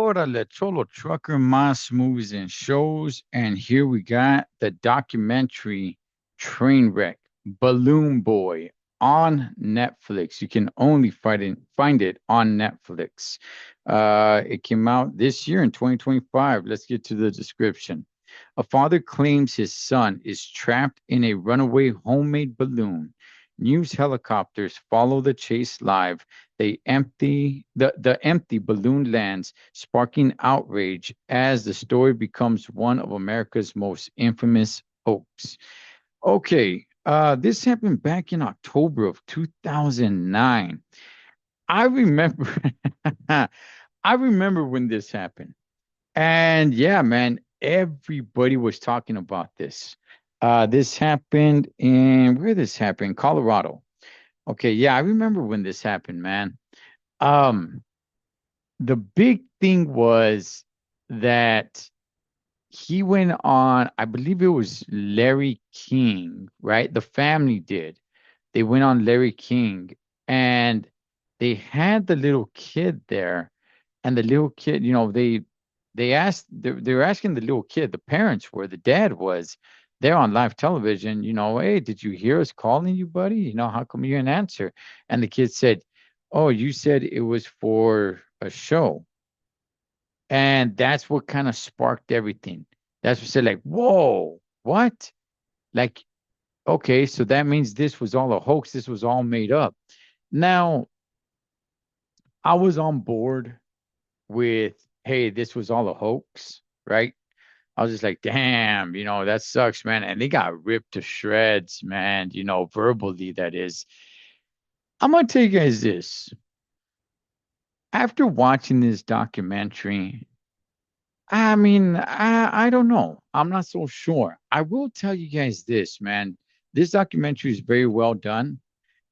Órale, Cholo Trucker, Mas movies and shows. And here we got the documentary Trainwreck, Balloon Boy on Netflix. You can only find it on Netflix. It came out this year in 2025. Let's get to the description. A father claims his son is trapped in a runaway homemade balloon. News helicopters follow the chase live. The empty balloon lands, sparking outrage as the story becomes one of America's most infamous hoax. Okay, this happened back in October of 2009. I remember I remember when this happened. And yeah, man, everybody was talking about this. This happened in where this happened? Colorado. Okay, yeah, I remember when this happened, man. Um, the big thing was that he went on, I believe it was Larry King, right? The family did. They went on Larry King and they had the little kid there. And the little kid, they were asking the little kid, the parents were, the dad was there on live television, hey, did you hear us calling you, buddy? How come you didn't answer? And the kid said, oh, you said it was for a show. And that's what kind of sparked everything. That's what said, like, whoa, what? Like, okay, so that means this was all a hoax. This was all made up. Now, I was on board with, hey, this was all a hoax, right? I was just like, damn, that sucks, man. And they got ripped to shreds, man, verbally, that is. I'm gonna tell you guys this. After watching this documentary, I mean, I don't know. I'm not so sure. I will tell you guys this, man. This documentary is very well done.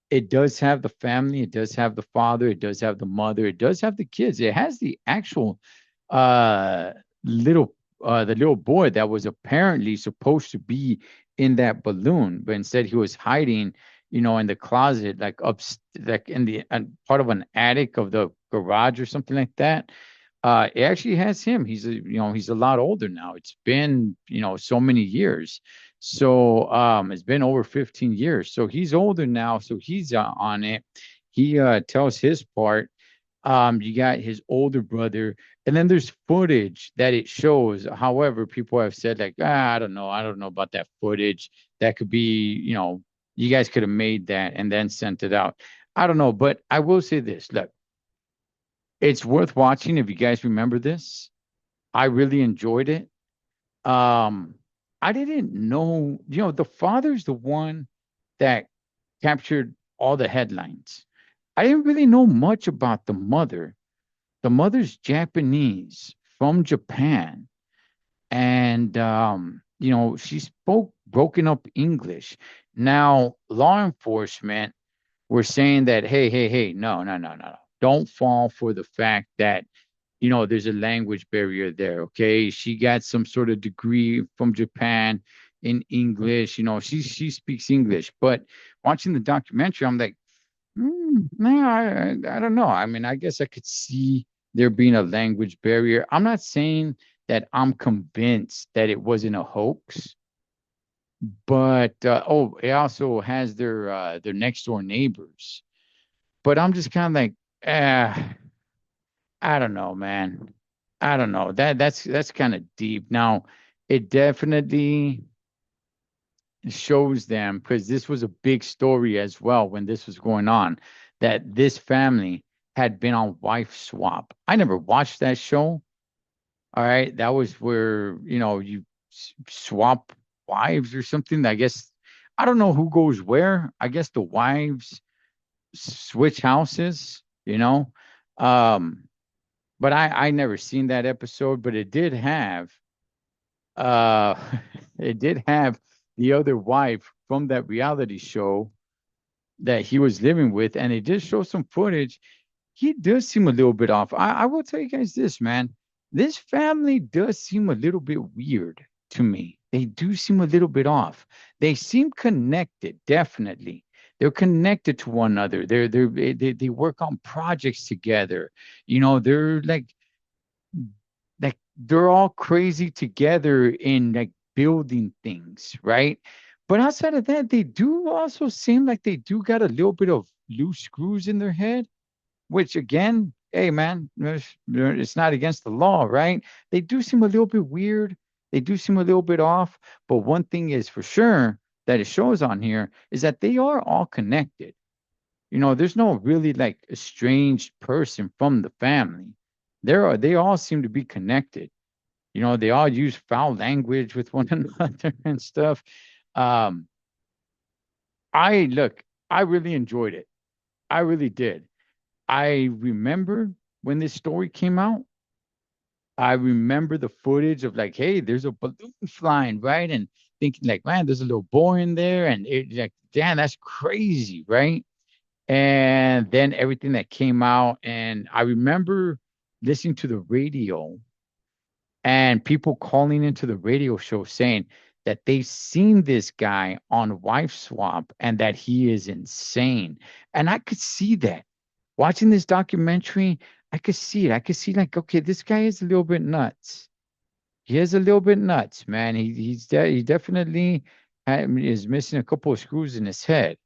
It does have the family, it does have the father, it does have the mother, it does have the kids. It has the actual uh little the little boy that was apparently supposed to be in that balloon, but instead he was hiding, in the closet, like in the part of an attic of the garage or something like that. It actually has him. He's a lot older now. It's been, so many years. So it's been over 15 years. So he's older now. So he's on it. He tells his part. You got his older brother, and then there's footage that it shows. However, people have said like, I don't know about that footage. That could be, you guys could have made that and then sent it out. I don't know, but I will say this. Look, it's worth watching if you guys remember this. I really enjoyed it. Um, I didn't know, the father's the one that captured all the headlines. I didn't really know much about the mother. The mother's Japanese from Japan, and she spoke broken up English. Now, law enforcement were saying that, hey, hey, hey, no, no, no, no, no. Don't fall for the fact that there's a language barrier there. Okay. She got some sort of degree from Japan in English. She speaks English. But watching the documentary, I'm like, no, I don't know. I mean, I guess I could see there being a language barrier. I'm not saying that I'm convinced that it wasn't a hoax, but it also has their next door neighbors. But I'm just kind of like, eh, I don't know, man. I don't know. That's kind of deep. Now, it definitely shows them because this was a big story as well when this was going on, that this family had been on wife swap. I never watched that show. All right, that was where you swap wives or something. I guess I don't know who goes where. I guess the wives switch houses. Um, but I never seen that episode, but it did have uh it did have the other wife from that reality show that he was living with, and it did show some footage. He does seem a little bit off. I will tell you guys this, man. This family does seem a little bit weird to me. They do seem a little bit off. They seem connected, definitely. They're connected to one another. They work on projects together. They're like they're all crazy together in like building things, right? But outside of that, they do also seem like they do got a little bit of loose screws in their head, which again, hey man, it's not against the law, right? They do seem a little bit weird. They do seem a little bit off. But one thing is for sure that it shows on here is that they are all connected. There's no really like estranged person from the family. They all seem to be connected. They all use foul language with one another and stuff. Um, I really enjoyed it. I really did. I remember when this story came out, I remember the footage of like, hey, there's a balloon flying, right? And thinking like, man, there's a little boy in there, and it like, damn, that's crazy, right? And then everything that came out, and I remember listening to the radio and people calling into the radio show saying that they've seen this guy on Wife Swap and that he is insane. And I could see that. Watching this documentary, I could see it. I could see like, okay, this guy is a little bit nuts. He is a little bit nuts, man. He definitely is missing a couple of screws in his head.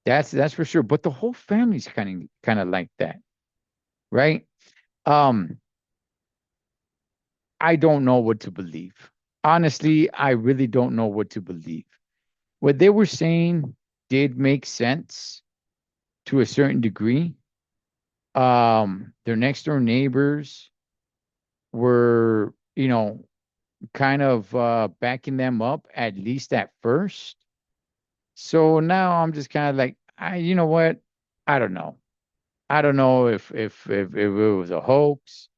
That's for sure. But the whole family's kind of like that, right? Um, I don't know what to believe. Honestly, I really don't know what to believe. What they were saying did make sense to a certain degree. Their next door neighbors were, kind of backing them up at least at first. So now I'm just kind of like, you know what? I don't know. I don't know if it was a hoax.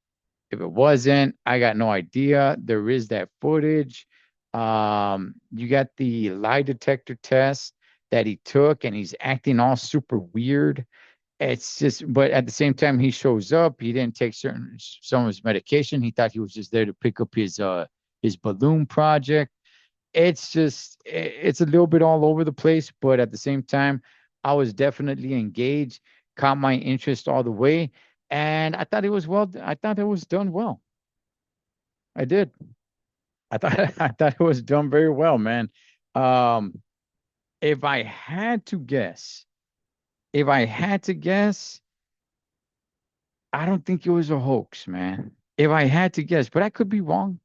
If it wasn't, I got no idea. There is that footage. You got the lie detector test that he took, and he's acting all super weird. It's just, but at the same time, he shows up. He didn't take some of his medication. He thought he was just there to pick up his balloon project. It's just, it's a little bit all over the place, but at the same time, I was definitely engaged, caught my interest all the way, and I thought it was well. I thought it was done well. I did. I thought I thought it was done very well, man. Um, if I had to guess, if I had to guess, I don't think it was a hoax, man. If I had to guess, but I could be wrong.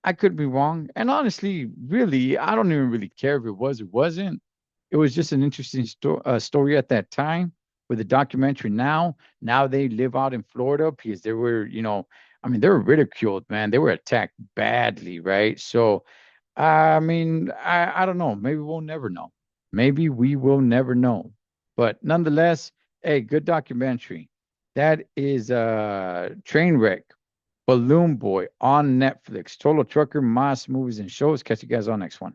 I could be wrong. And honestly, really, I don't even really care if it was or wasn't. It was just an interesting story at that time with the documentary now they live out in Florida because they were, I mean, they were ridiculed, man. They were attacked badly, right? So, I mean, I don't know. Maybe we'll never know. Maybe we will never know. But nonetheless, hey, good documentary. That is Trainwreck, Balloon Boy on Netflix. Total Trucker, M.A.S. movies and shows. Catch you guys on next one.